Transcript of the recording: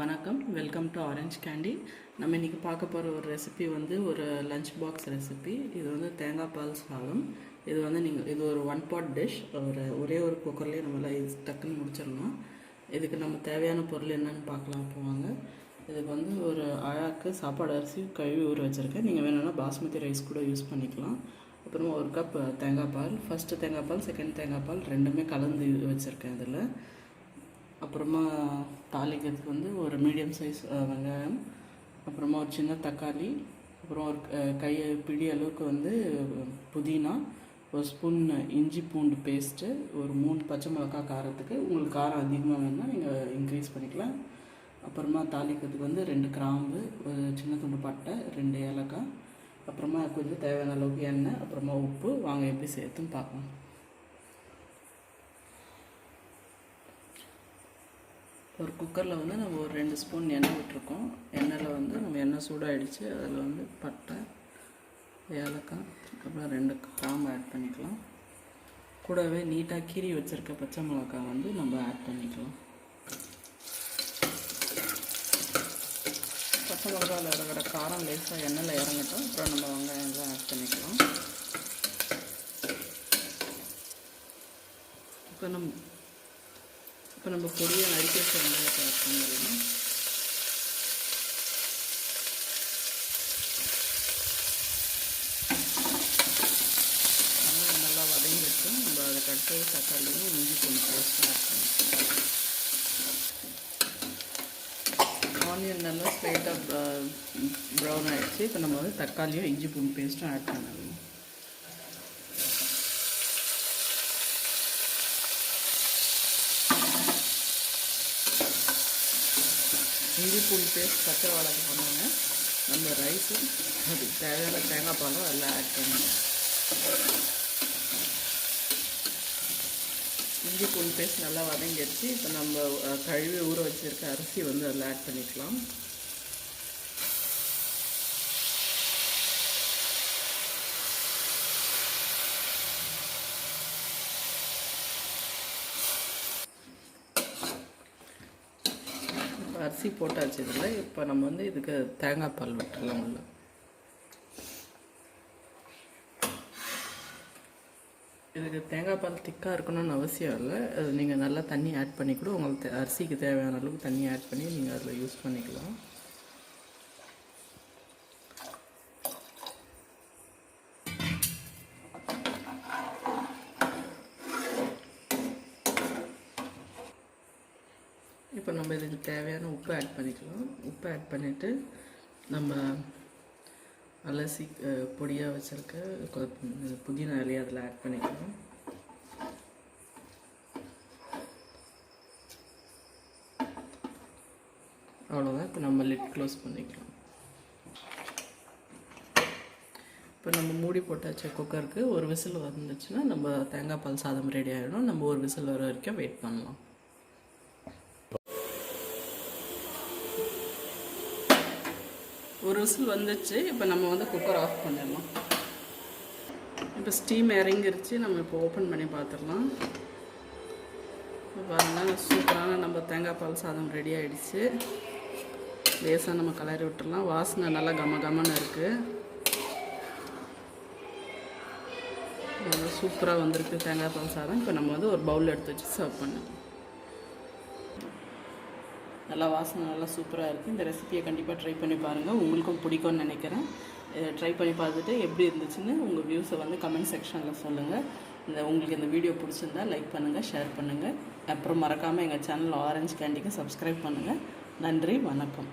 வணக்கம், welcome to orange candy. நம்ம இன்றைக்கி பார்க்க போகிற ஒரு ரெசிபி வந்து ஒரு லஞ்ச் பாக்ஸ் ரெசிபி. இது வந்து தேங்காய் பால் சாதம். இது வந்து இது ஒரு ஒன் பாட் டிஷ். ஒரே ஒரு குக்கர்லேயே நம்மளால் இது டக்குன்னு முடிச்சிடலாம். இதுக்கு நம்ம தேவையான பொருள் என்னென்னு பார்க்கலாம் போவாங்க. இதுக்கு வந்து ஒரு அழாக்கு சாப்பாடு அரிசி கழுவி ஊற வச்சுருக்கேன். நீங்கள் வேணும்னா பாஸ்மதி ரைஸ் கூட யூஸ் பண்ணிக்கலாம். அப்புறமா ஒரு கப் தேங்காய் பால், ஃபஸ்ட்டு தேங்காய் பால், செகண்ட் தேங்காய் பால் ரெண்டுமே கலந்து வச்சுருக்கேன் இதில். அப்புறமா தாளிக்கிறதுக்கு வந்து ஒரு மீடியம் சைஸ் வெங்காயம், அப்புறமா ஒரு சின்ன தக்காளி, அப்புறம் ஒரு பிடி அளவுக்கு வந்து புதினா, ஒரு ஸ்பூன் இஞ்சி பூண்டு பேஸ்ட்டு, ஒரு 3 பச்சை மிளகாய் காரத்துக்கு. உங்களுக்கு காரம் அதிகமாக வேணும்னா நீங்கள் இன்க்ரீஸ் பண்ணிக்கலாம். அப்புறமா தாளிக்கிறதுக்கு வந்து 2 கிராம்பு, ஒரு சின்ன துண்டு பட்டை, 2 ஏலக்காய், அப்புறமா கொஞ்சம் தேவையான அளவுக்கு எண்ணெய், அப்புறமா உப்பு. வாங்க எப்படி சேர்த்துன்னு பார்க்கலாம். ஒரு குக்கரில் வந்து நம்ம ஒரு 2 ஸ்பூன் எண்ணெய் விட்டுருக்கோம். எண்ணெயில் வந்து நம்ம எண்ணெய் சூடாகிடுச்சு. அதில் வந்து பட்டை, ஏலக்காய், அப்புறம் 2 கிராம்பு ஆட் பண்ணிக்கலாம். கூடவே நீட்டாக கீறி வச்சுருக்க பச்சை மிளகாய் வந்து நம்ம ஆட் பண்ணிக்கலாம். பச்சை மிளகாவில் இருக்கிற காரம் லேசாக எண்ணெயில் இறங்கட்டும். அப்புறம் நம்ம வெங்காயம்லாம் ஆட் பண்ணிக்கலாம். இப்போ நம்ம பொடியை நறுக்கி வச்ச வெங்காயத்தை ஆட் பண்ணிடலாம். நல்லா வதங்கிட்டு நம்ம அதை கட்டு தக்காளியும் இஞ்சி பூண்டு பேஸ்ட் ஆட் பண்ணிக்கலாம். ஆனியன் நல்லா ஸ்ட்ரைட்டாக ப்ரௌன் ஆகிடுச்சு. இப்போ நம்ம வந்து தக்காளியும் இஞ்சி பூண்டு பேஸ்ட்டும் ஆட் பண்ணணும். இஞ்சி பூண்டு பேஸ்ட் பச்சை வாழைக்கு பண்ணோங்க. நம்ம ரைஸும் அதுக்கு தேவையான தேங்காய் பாலும் எல்லாம் ஆட் பண்ணணும். இஞ்சி பூண்டு பேஸ்ட் நல்லா வதங்கிடுச்சு. இப்போ நம்ம கழுவி ஊற வச்சுருக்க அரிசி வந்து அதில் ஆட் பண்ணிக்கலாம். அரிசி போட்டாச்சு இதில். இப்போ நம்ம வந்து இதுக்கு தேங்காய் பால் விட்டுடலாம். உள்ள இதுக்கு தேங்காய் பால் திக்காக இருக்கணும்னு அவசியம் இல்லை. அது நீங்கள் நல்லா தண்ணி ஆட் பண்ணி கூட உங்களுக்கு அரிசிக்கு தேவையான அளவுக்கு தண்ணி ஆட் பண்ணி நீங்கள் அதில் யூஸ் பண்ணிக்கலாம். இப்போ நம்ம இதுக்கு தேவையான உப்பு ஆட் பண்ணிக்கலாம். உப்பு ஆட் பண்ணிவிட்டு நம்ம அலசி பொடியாக வச்சுருக்க புதினா இலையை அதில் ஆட் பண்ணிக்கலாம். அவ்வளோதான். இப்போ நம்ம லிட் க்ளோஸ் பண்ணிக்கலாம். இப்போ நம்ம மூடி போட்டாச்சு குக்கருக்கு. ஒரு விசில் வந்துச்சுன்னா நம்ம தேங்காய் பால் சாதம் ரெடி ஆகிடும். நம்ம ஒரு விசில் வர வரைக்கும் வெயிட் பண்ணலாம். ஒரு விசில் வந்துச்சு. இப்போ நம்ம வந்து குக்கர் ஆஃப் பண்ணிடலாம். இப்போ ஸ்டீம் இறங்கிருச்சு. நம்ம இப்போ ஓப்பன் பண்ணி பார்த்துடலாம். பாருங்கள், சூப்பரான நம்ம தேங்காய் பால் சாதம் ரெடி ஆகிடுச்சு. லேசாக நம்ம கலரி விட்டுடலாம். வாசனை நல்லா கமன்னு இருக்குது. சூப்பராக வந்திருக்கு தேங்காய் பால் சாதம். இப்போ நம்ம வந்து ஒரு பவுல் எடுத்து வச்சு சர்வ் பண்ணலாம். நல்லா வாசனை நல்லா சூப்பராக இருக்குது. இந்த ரெசிபியை கண்டிப்பாக ட்ரை பண்ணி பாருங்கள். உங்களுக்கும் பிடிக்கும்னு நினைக்கிறேன். ட்ரை பண்ணி பார்த்துட்டு எப்படி இருந்துச்சுன்னு உங்கள் வியூஸை வந்து கமெண்ட் செக்ஷனில் சொல்லுங்கள். உங்களுக்கு இந்த வீடியோ பிடிச்சிருந்தா லைக் பண்ணுங்கள், ஷேர் பண்ணுங்கள். அப்புறம் மறக்காமல் எங்கள் சேனல் ஆரஞ்ச் கேண்டிக்கு சப்ஸ்கிரைப் பண்ணுங்கள். நன்றி, வணக்கம்.